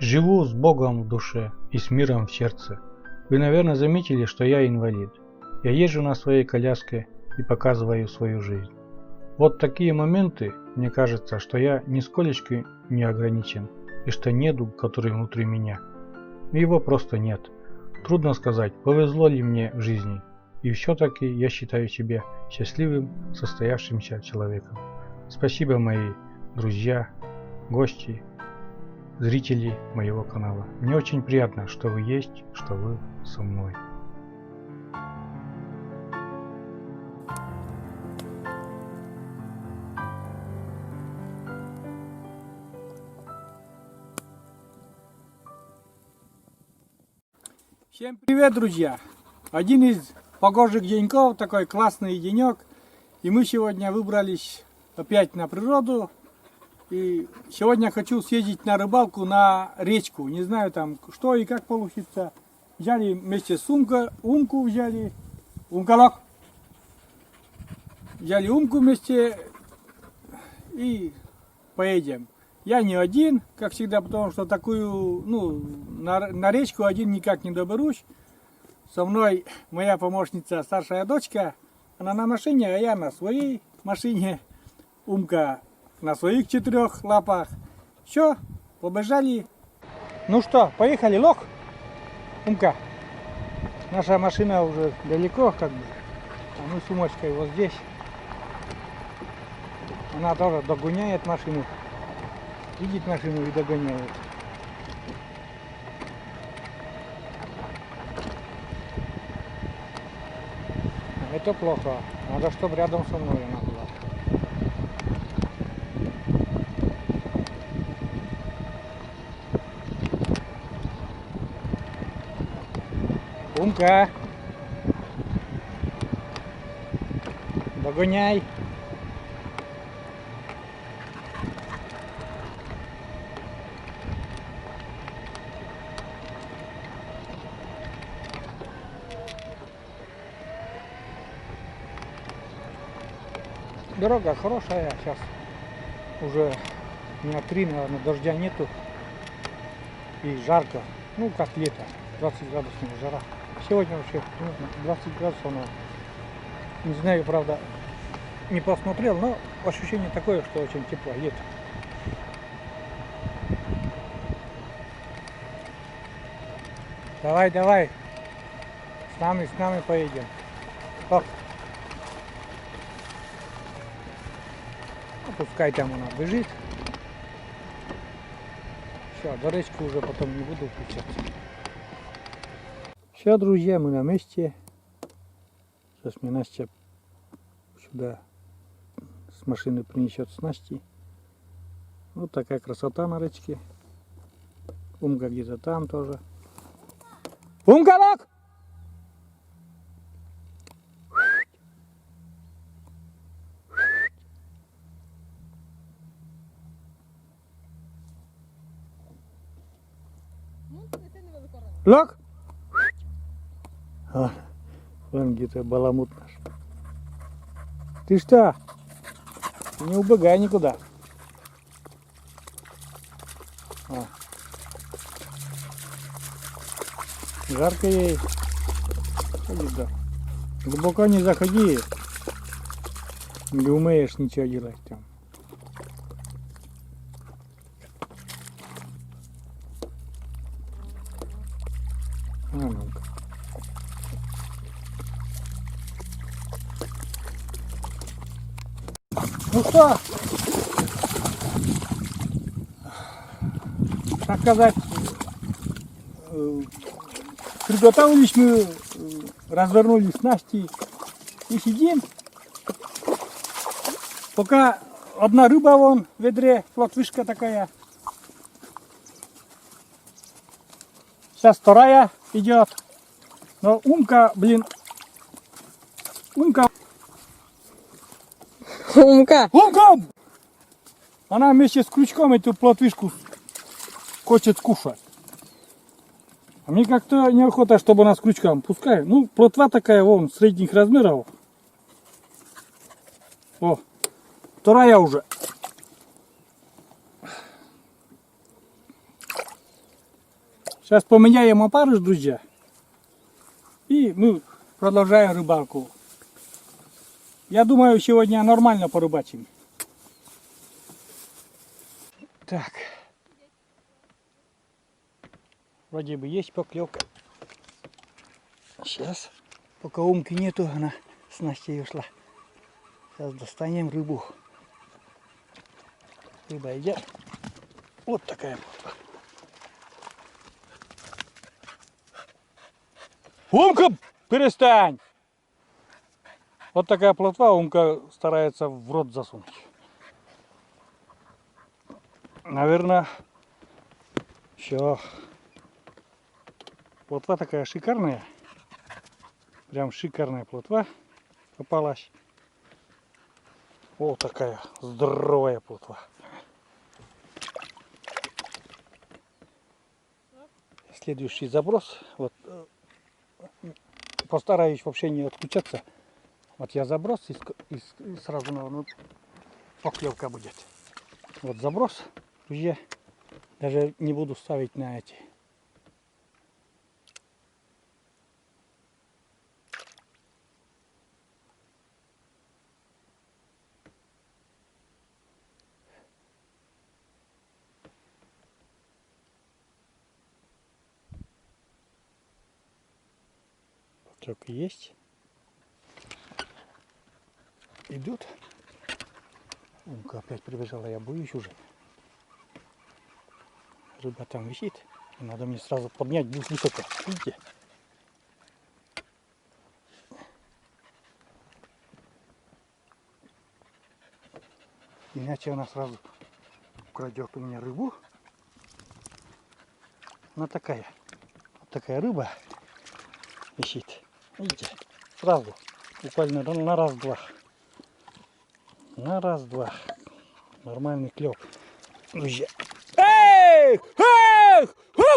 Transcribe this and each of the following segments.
Живу с Богом в душе и с миром в сердце. Вы, наверное, заметили, что я инвалид. Я езжу на своей коляске и показываю свою жизнь. Вот такие моменты, мне кажется, что я нисколечко не ограничен, и что недуг, который внутри меня, его просто нет. Трудно сказать, повезло ли мне в жизни, и все-таки я считаю себя счастливым, состоявшимся человеком. Спасибо, мои друзья, гости, зрители моего канала. Мне очень приятно, что вы есть, что вы со мной. Всем привет, друзья! Один из погожих деньков, такой классный денек. И мы сегодня выбрались опять на природу. И сегодня хочу съездить на рыбалку на речку. Не знаю там что и как получится. Взяли вместе с умку взяли. Умкалок. Взяли умку вместе и поедем. Я не один, как всегда, потому что такую, на речку один никак не доберусь. Со мной моя помощница, старшая дочка, она на машине, а я на своей машине. Умка на своих 4 лапах. Все, побежали. Ну что, поехали, лох? Умка. Наша машина уже далеко, как бы. А мы с Умочкой вот здесь. Она тоже догоняет машину. Видит машину и догоняет. Это плохо. Надо, чтобы рядом со мной она была. Умка. Догоняй. Дорога хорошая, сейчас уже дня 3, наверное, дождя нету и жарко, ну как лето, 20 градусная жара. Сегодня вообще 20 градусов, но не знаю, правда, не посмотрел, но ощущение такое, что очень тепло, лето. Давай, давай, с нами поедем. Оп. Пускай там она бежит. Все, до речки уже потом не буду включаться. Все, друзья, мы на месте. Сейчас мне Настя сюда с машины принесет снасти. Вот такая красота на речке. Умка где-то там тоже. Умка-лок! Лок? Вон где-то баламут наш. Ты что? Не убегай никуда. Жарко ей. Ходи, да. Глубоко не заходи. Не умеешь ничего делать там. Ну-ка. Ну что, так сказать, приготовились мы, развернулись с Настей и сидим. Пока одна рыба вон в ведре, плотвышка такая. Сейчас вторая идет. Но умка, блин, умка. Она вместе с крючком эту плотвышку хочет скушать. А мне как-то неохота, чтобы она с крючком. Пускай. Ну, плотва такая, вон, средних размеров. О, вторая уже. Сейчас поменяем опарыш, друзья. И мы продолжаем рыбалку. Я думаю, сегодня нормально порыбачим. Так. Вроде бы есть поклевка. Сейчас. Пока Умки нету, она с Настей ушла. Сейчас достанем рыбу. Рыба идет. Вот такая плотва. Умка, перестань! Вот такая плотва, Умка старается в рот засунуть. Наверное, все. Плотва такая шикарная. Прям шикарная плотва попалась. Вот такая здоровая плотва. Следующий заброс. Вот постараюсь вообще не отключаться. Вот я заброс и сразу ну, поклевка будет. Вот заброс. Уже даже не буду ставить на эти. Поклевка есть. Идут. Умка опять прибежала, я боюсь уже. Рыба там висит. Надо мне сразу поднять, будет высоко. Видите? Иначе она сразу украдет у меня рыбу. Она такая. Вот такая рыба висит. Видите? Сразу. Буквально на раз-два. На раз-два. Нормальный клев. Друзья. Эх! Эх!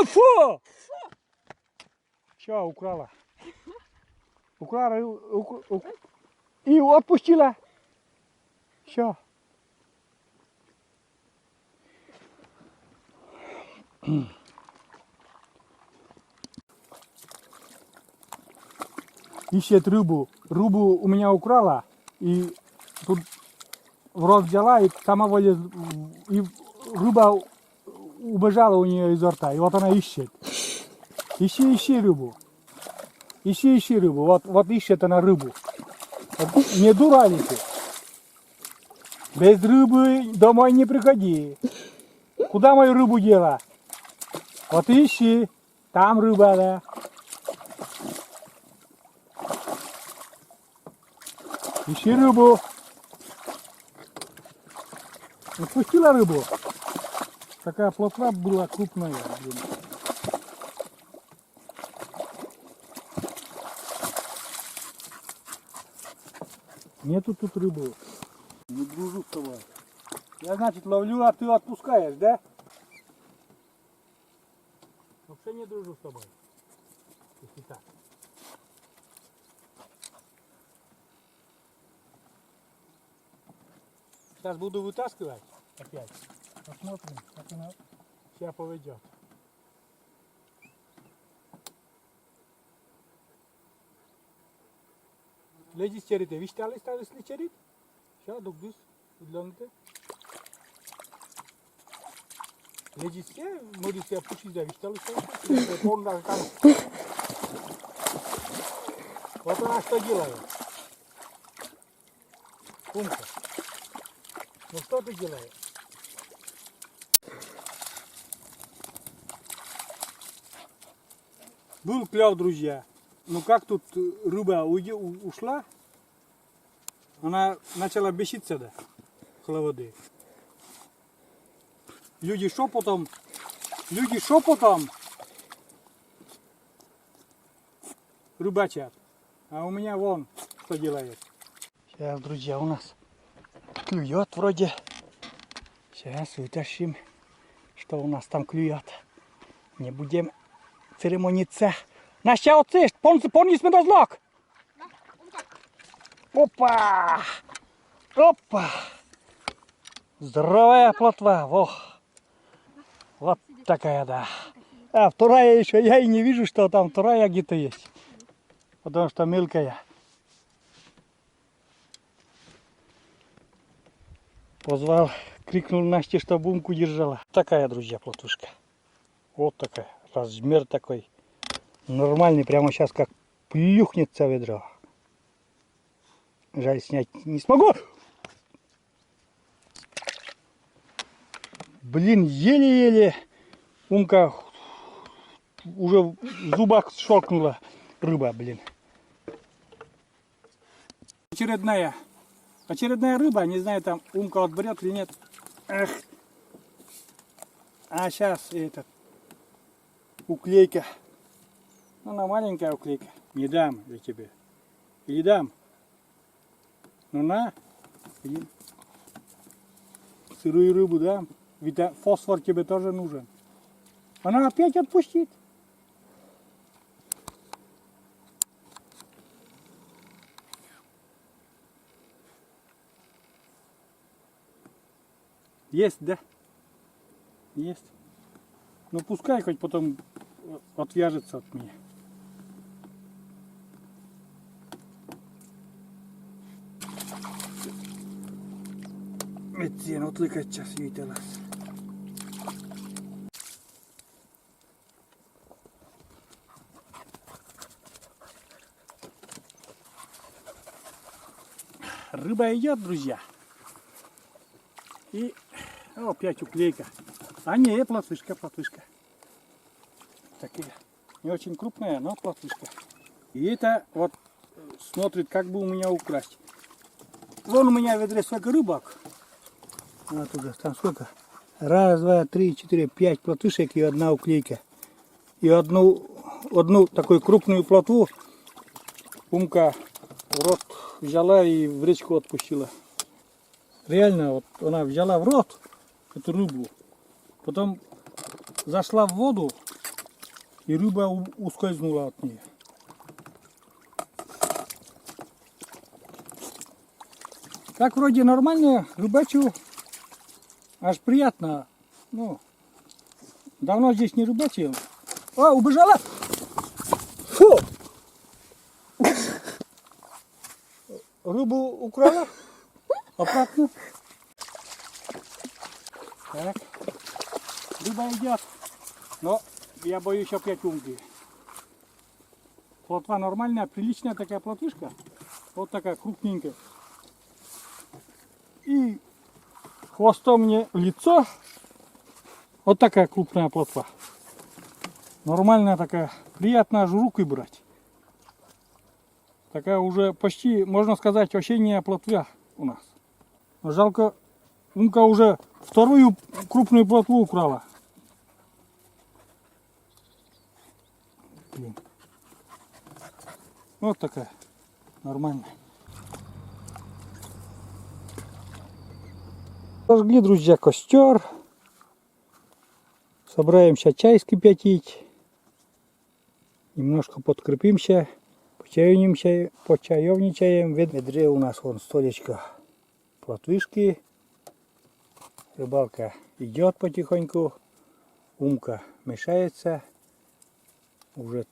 Фу! Все, украла. Украла и отпустила. Все. Ищет рыбу. Рыбу у меня украла. И тут в рот взяла и сама вылез. И рыба убежала у нее изо рта. И вот она ищет. Ищи рыбу. Ищи рыбу. Вот ищет она рыбу. Вот, не дура ли ты? Без рыбы домой не приходи. Куда мою рыбу дела? Вот ищи. Там рыба, да. Ищи рыбу. Отпустила рыбу. Такая плотва была крупная. Блин. Нету тут рыбы. Не дружу с тобой. Я, значит, ловлю, а ты отпускаешь, да? Вообще не дружу с тобой. Если так. Сейчас буду вытаскивать опять. Посмотрим, как она себя поведет. Legi cerite, vișteale stau să le cerit? Și aduc dus, udlănte. Legi ce, mă se apuci de vișteale stau să le porn la cană. Вот она что делает? Умка. Ну что ты делаешь? Был клев, друзья. Ну как тут рыба ушла, она начала беситься, да, около воды. Люди шепотом рыбачат. А у меня вон что делает. Сейчас, друзья, у нас клюет вроде. Сейчас вытащим, что у нас там клюет. Не будем церемониться. Настя, оцесть, помни смедозлак. Опа! Опа! Здоровая плотва, во! Вот такая, да. А вторая еще, я и не вижу, что там вторая где-то есть. Потому что мелкая. Позвал, крикнул Насте, чтобы умку держала. Такая, друзья, плотвышка. Вот такая. Размер такой. Нормальный, прямо сейчас как плюхнется в ведро. Жаль, снять не смогу. Блин, еле-еле умка уже в зубах щелкнула рыба, блин. Очередная рыба, не знаю, там умка отберет или нет. Эх. А сейчас этот уклейка. Она маленькая уклейка. Не дам я тебе. Или дам. Ну на. Блин. Сырую рыбу дам. Ведь фосфор тебе тоже нужен. Она опять отпустит. Есть, да? Есть. Ну пускай хоть потом отвяжется от меня. Etsin otlikatчас viitelas. Рыба идет, друзья. И опять уклейка. А не, плотвышка. Такие. Не очень крупная, но плотвышка. И это вот смотрит, как бы у меня украсть. Вон у меня в ведре сколько рыбок. Вот туда, там сколько? Раз, два, три, четыре, 5 плотвышек и одна уклейка. И одну такую крупную плотву умка в рот взяла и в речку отпустила. Реально, вот она взяла в рот эту рыбу, потом зашла в воду, и рыба ускользнула от нее. Так вроде нормально, рыбачу, аж приятно. Ну, давно здесь не рыбачил. А, убежала! Фу! Рыбу украла? Обратно. Так. Рыба идет. Но я боюсь опять умки. Плотва нормальная, приличная такая плотвышка. Вот такая крупненькая. И хвостом мне в лицо. Вот такая крупная плотва. Нормальная такая. Приятно аж рукой брать. Такая уже почти, можно сказать, осенняя плотва у нас. Но жалко, умка уже вторую крупную плотву украла. Блин. Вот такая. Нормальная. Зажгли, друзья, костер. Собираемся чай скипятить. Немножко подкрепимся. Почаевничаем. В ведре у нас вон столечко плотвышки. Рыбалка идет потихоньку. Умка мешается. Уже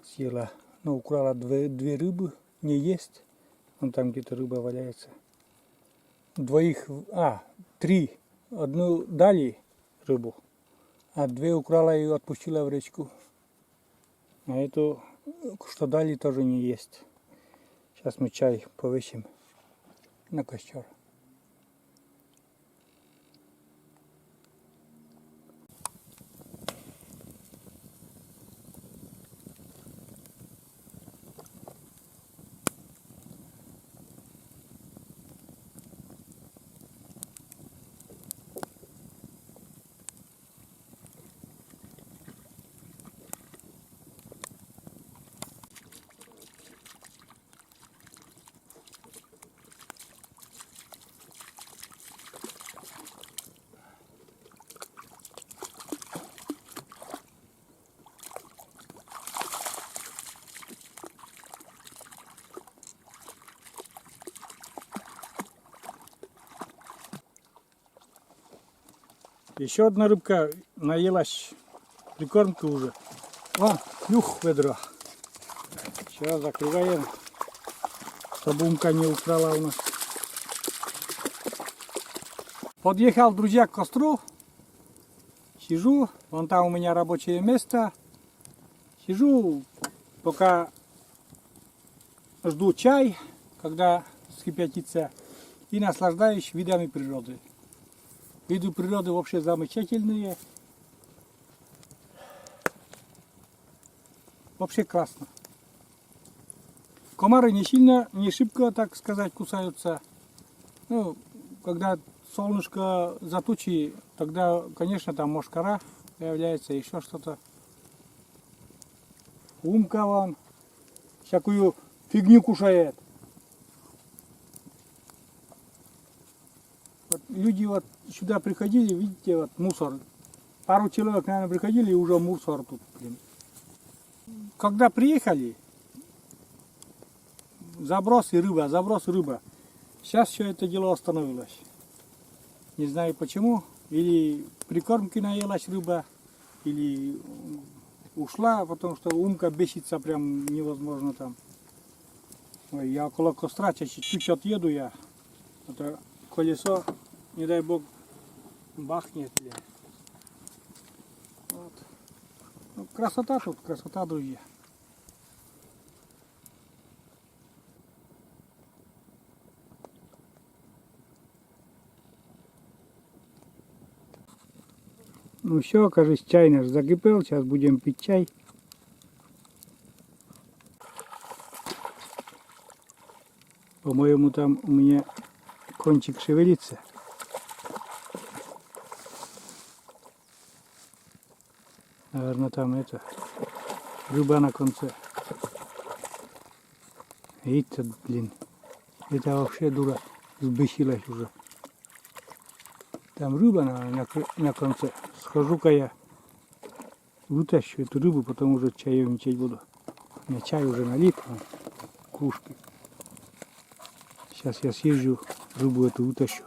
съела, ну, украла две рыбы. Не есть. Вон там где-то рыба валяется. Три. Одну дали рыбу, а две украла и отпустила в речку. А эту, что дали, тоже не есть. Сейчас мы чай повысим на костер. Еще одна рыбка наелась прикормки уже. Вон, клюх ведро. Сейчас закрываем, чтобы умка не украла у нас. Подъехал, друзья, к костру. Сижу, вон там у меня рабочее место. Сижу, пока жду чай, когда вскипятится, и наслаждаюсь видами природы. Виды природы вообще замечательные. Вообще классно. Комары не сильно, не шибко, так сказать, кусаются. Ну, когда солнышко за тучи, тогда, конечно, там мошкара появляется, еще что-то. Умка вон всякую фигню кушает. Вот люди вот сюда приходили, видите, вот мусор. Пару человек, наверное, приходили, и уже мусор тут, блин. Когда приехали, заброс и рыба, заброс и рыба. Сейчас все это дело остановилось. Не знаю почему. Или прикормки наелась рыба, или ушла, потому что умка бесится прям невозможно там. Ой, я около костра чуть-чуть отъеду я. Это колесо, не дай бог, бахнет. Вот. Ну, красота тут, красота, друзья. Ну все, кажется, чай наш закипел, сейчас будем пить чай. По-моему, там у меня кончик шевелится. Наверное, там это, рыба на конце. Видите, блин, это вообще дура, взбесилась уже. Там рыба на конце. Схожу-ка я, вытащу эту рыбу, потом уже чаевничать буду. У меня чай уже налит в кружке. Сейчас я съезжу, рыбу эту вытащу.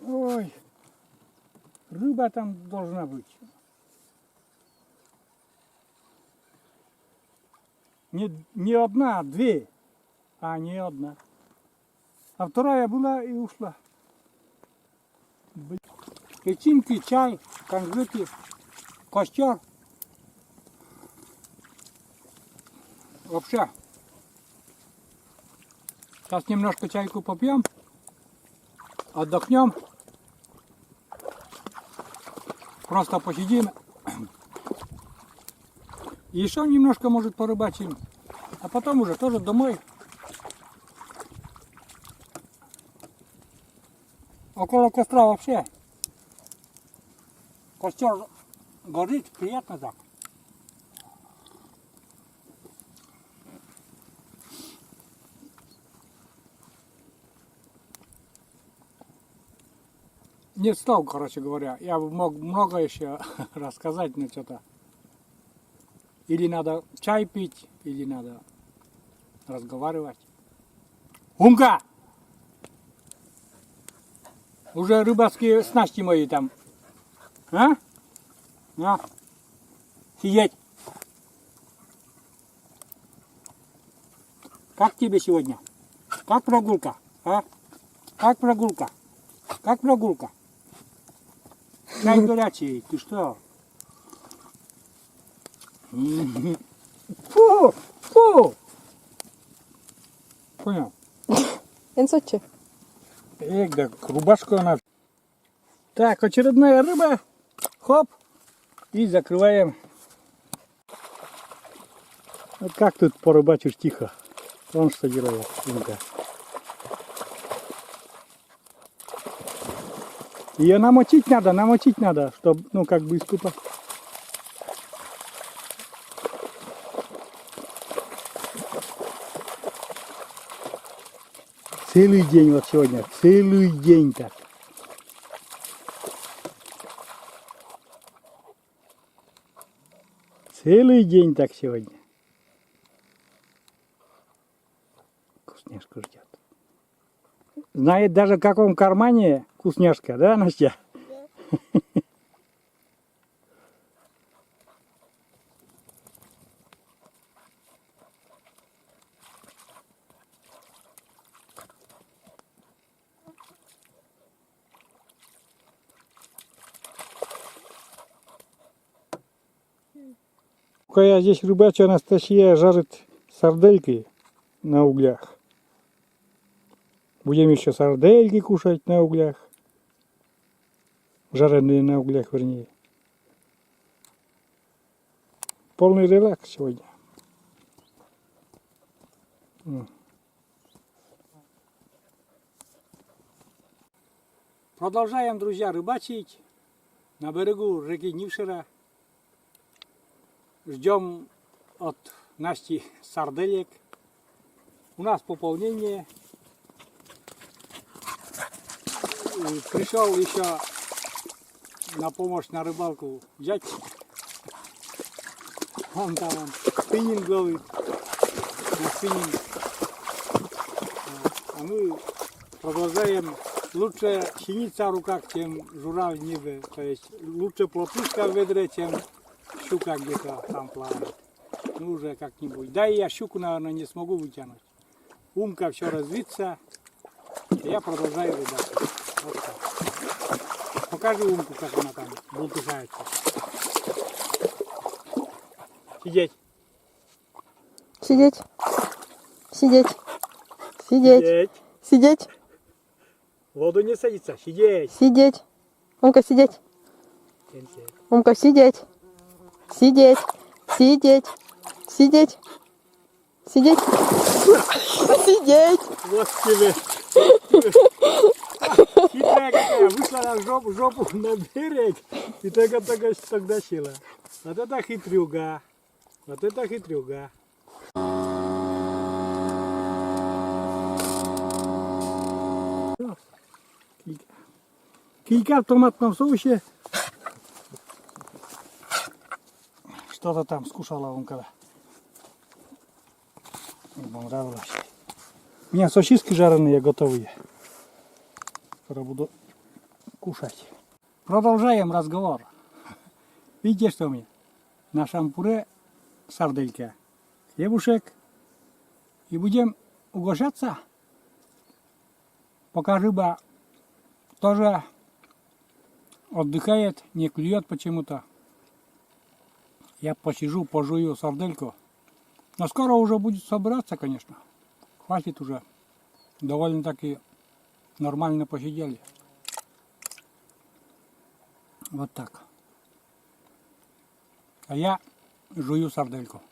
Ой, рыба там должна быть. Не одна, а две. А не одна. А вторая была и ушла. Печеньки, чай, конфеты, костер. Вообще. Сейчас немножко чайку попьем. Отдохнем. Просто посидим. Еще немножко, может, порыбачим. А потом уже тоже домой. Около костра вообще. Костер горит, приятно так. Нет слов, короче говоря. Я мог много еще рассказать, но что-то. Или надо чай пить, или надо разговаривать. Умка! Уже рыбацкие снасти мои там. А? На. Сидеть. Как тебе сегодня? Как прогулка? А? Как прогулка? Как прогулка? Чай горячий, ты что? Фу! Фу! Понял? Инсочи. Эх, да рубашку она. Так, очередная рыба. Хоп. И закрываем. Вот как тут порыбачишь тихо. Вон что делает Инга. Ее намочить надо, чтобы, ну, как бы искупать. Целый день вот сегодня, целый день так. Целый день так сегодня. Вкусняшку ждет. Знает даже в каком кармане вкусняшка, да, Настя? Да. Пока я здесь рыбачу, Анастасия жарит сардельки на углях. Будем еще сардельки кушать на углях. Жареные на углях, вернее. Полный релакс сегодня. Продолжаем, друзья, рыбачить на берегу реки Нившера. Ждем от Насти сарделек. У нас пополнение. И пришел еще на помощь на рыбалку взять. Он там спиннинг ловит. На спиннинг. А мы продолжаем. Лучше синица в руках, чем журавль в небе. То есть лучше плотушка в ведре, чем щука где-то там плавает. Ну уже как-нибудь. Да и я щуку, наверное, не смогу вытянуть. Умка все развится. И я продолжаю рыбачить. Вот так. Покажи умку, как она там бултыхается. Сидеть. Сидеть. Сидеть. Сидеть. Сидеть. Сидеть. В воду не садится. Сидеть. Сидеть. Умка, сидеть. Сидеть. Умка, сидеть. Сидеть. Сидеть. Сидеть. Сидеть. Сидеть. Вот тебе. Хитрая какая. Вышла на жопу на берег и только тогда села. Вот это хитрюга. Вот это хитрюга. Килька в томатном соусе. Что-то там скушала он когда. Понравилось. У меня сосиски жареные готовые. Скоро буду кушать. Продолжаем разговор. Видите, что у меня? На шампуре сарделька, хлебушек. И будем угощаться. Пока рыба тоже отдыхает, не клюет почему-то. Я посижу, пожую сардельку. Но скоро уже будет собираться, конечно. Хватит уже. Довольно-таки нормально посидели. Вот так. А я жую сардельку.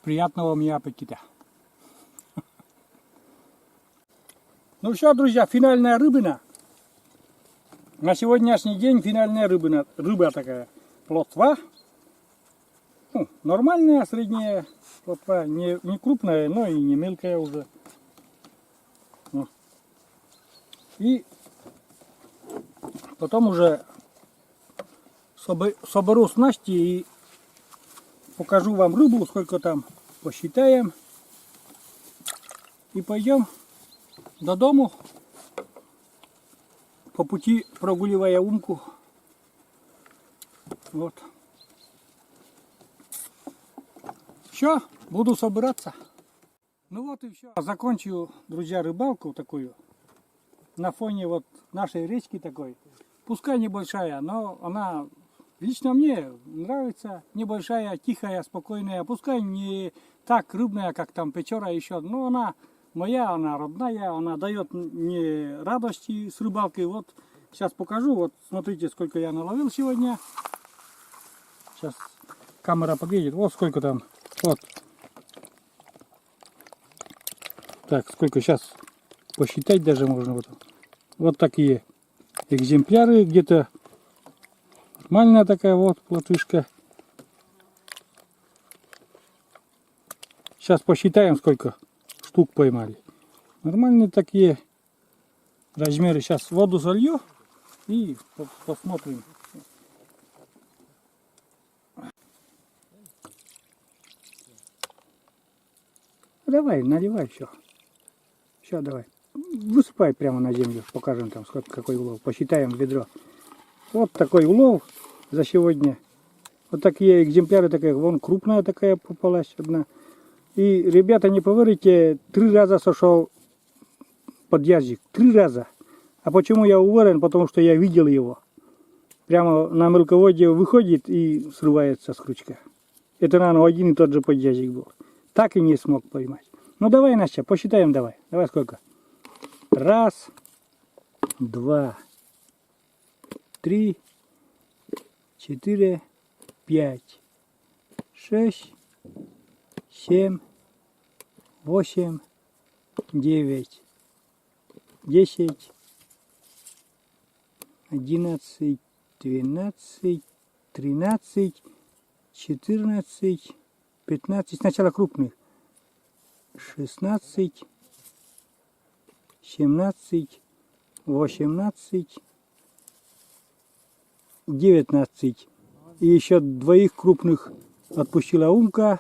Приятного мне аппетита. Ну все, друзья, финальная рыбина. На сегодняшний день финальная рыбина. Рыба такая. Плотва. Ну, нормальная, средняя плотва. Не крупная, но и не мелкая уже. Ну. И потом уже соберу снасти и покажу вам рыбу, сколько там посчитаем. И пойдем до дому, по пути прогуливая умку. Вот. Все, буду собираться. Ну вот и все. Закончу, друзья, рыбалку такую. На фоне вот нашей речки такой. Пускай небольшая, но она лично мне нравится. Небольшая, тихая, спокойная. Пускай не так рыбная, как там Печора еще. Но она моя, она родная. Она дает мне радости с рыбалкой. Вот сейчас покажу. Вот смотрите, сколько я наловил сегодня. Сейчас камера подъедет. Вот сколько там. Вот. Так, сколько сейчас посчитать даже можно. Вот такие экземпляры. Где-то нормальная такая вот плотвишка. Сейчас посчитаем, сколько штук поймали. Нормальные такие размеры. Сейчас воду залью и посмотрим. Давай, наливай все. Все, давай. Высыпай прямо на землю. Покажем там, сколько, какой улов. Посчитаем ведро. Вот такой улов за сегодня. Вот такие экземпляры, такая, вон крупная такая попалась одна. И, ребята, не поверите, 3 раза сошел под язык. 3 раза. А почему я уверен? Потому что я видел его. Прямо на мелководье выходит и срывается с крючка. Это, наверное, один и тот же подъязик был. Так и не смог поймать. Ну давай, Настя, посчитаем давай. Давай сколько? 1, 2, 3, 4, 5, 6, 7, 8, 9, 10, 11, 12, 13, 14, 15, сначала крупных, 16, 17, 18, 19. И еще 2 крупных отпустила Умка.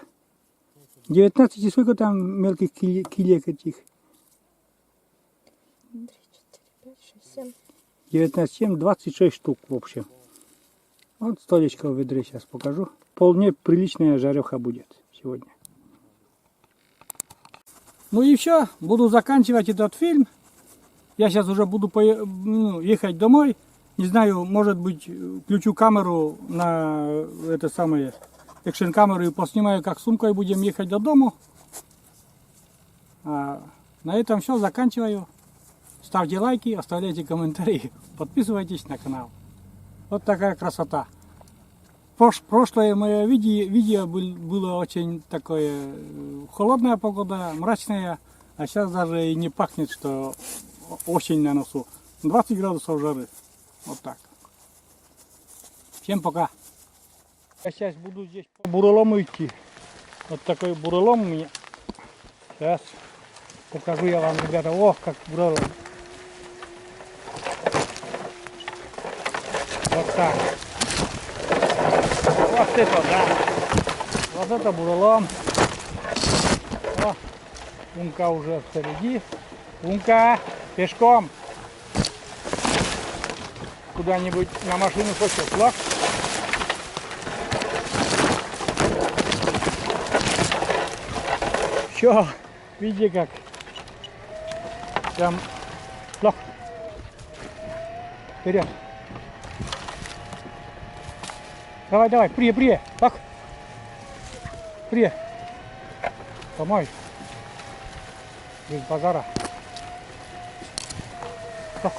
19, и сколько там мелких килек этих? 3, 4, 5, 6, 7. 19, 7, 26 штук в общем. Вот столечко в ведре сейчас покажу. Вполне приличная жареха будет сегодня. Ну и все, буду заканчивать этот фильм. Я сейчас уже буду ехать домой. Не знаю, может быть, включу камеру на это самое экшн камеру и поснимаю, как сумкой будем ехать до дому. А на этом все, заканчиваю. Ставьте лайки, оставляйте комментарии, подписывайтесь на канал. Вот такая красота. Прошлое мое видео было очень такое холодная погода, мрачная, а сейчас даже и не пахнет, что осень на носу. 20 градусов жары. Вот так. Всем пока. Я сейчас буду здесь по бурелому идти. Вот такой бурелом у меня. Сейчас покажу я вам, ребята. Ох, как бурелом. Вот так. Вот это, да. Вот это бурелом. О, Умка уже впереди. Умка, пешком. Куда-нибудь на машину хочешь, лак? Все, видите как. Прям лак. Вперед. Давай, давай, при, лак. При. Помой. Без базара. Лак.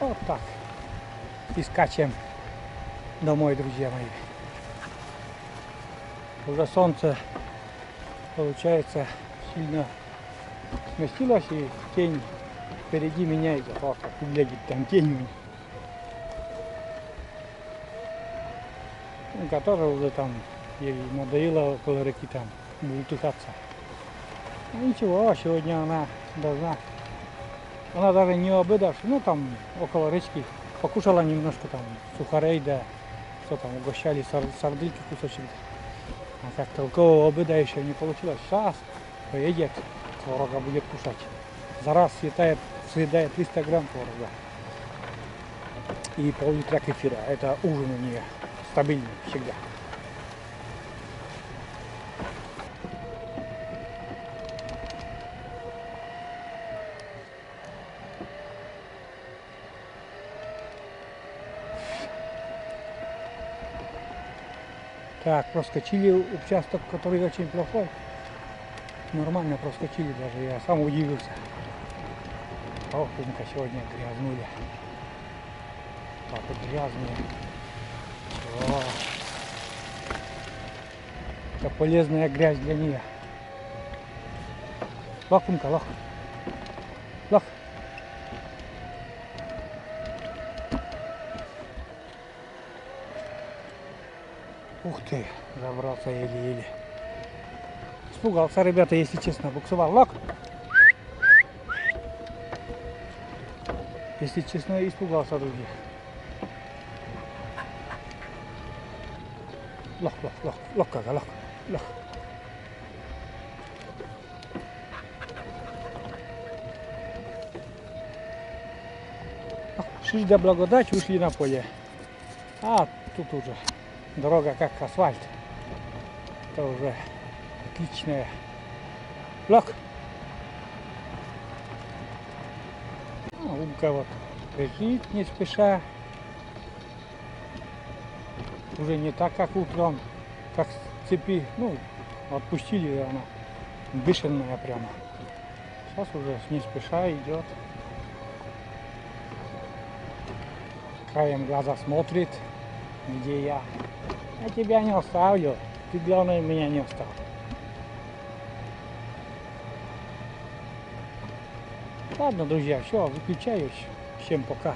Вот так. И скачем домой, друзья мои. Уже солнце, получается, сильно сместилось, и тень впереди меня идет. Вот как выглядит там тень у меня. Которая уже там ей надоело около реки там бултыхаться. Ничего, сегодня она должна. Она даже не обедавшая, ну там около речки, покушала немножко там сухарей, да, что там угощали, сардельки кусочек. А как толкового обеда еще не получилось. Сейчас поедет, творога будет кушать. За раз съедает 300 грамм творога. И пол-литра кефира. Это ужин у нее стабильный всегда. Так, проскочили участок, который очень плохой. Нормально проскочили даже, я сам удивился. Ох, Умка сегодня грязнули. Папа грязные. О, это полезная грязь для нее. Лах, Умка, лах. Лах. Ух ты, забрался еле-еле. Испугался, ребята, если честно, буксовал. Лок! Если честно, испугался, друзья. Лок, кака, лок. Шли до благодати, ушли на поле. А тут уже дорога как асфальт. Это уже отличная. Лок. Умка вот лежит не спеша. Уже не так, как утром, как с цепи, ну, отпустили, она бешеная прямо. Сейчас уже не спеша идет. Краем глаза смотрит, где я. Я тебя не оставлю, ты главное меня не оставь. Ладно, друзья, все, выключаюсь. Всем пока.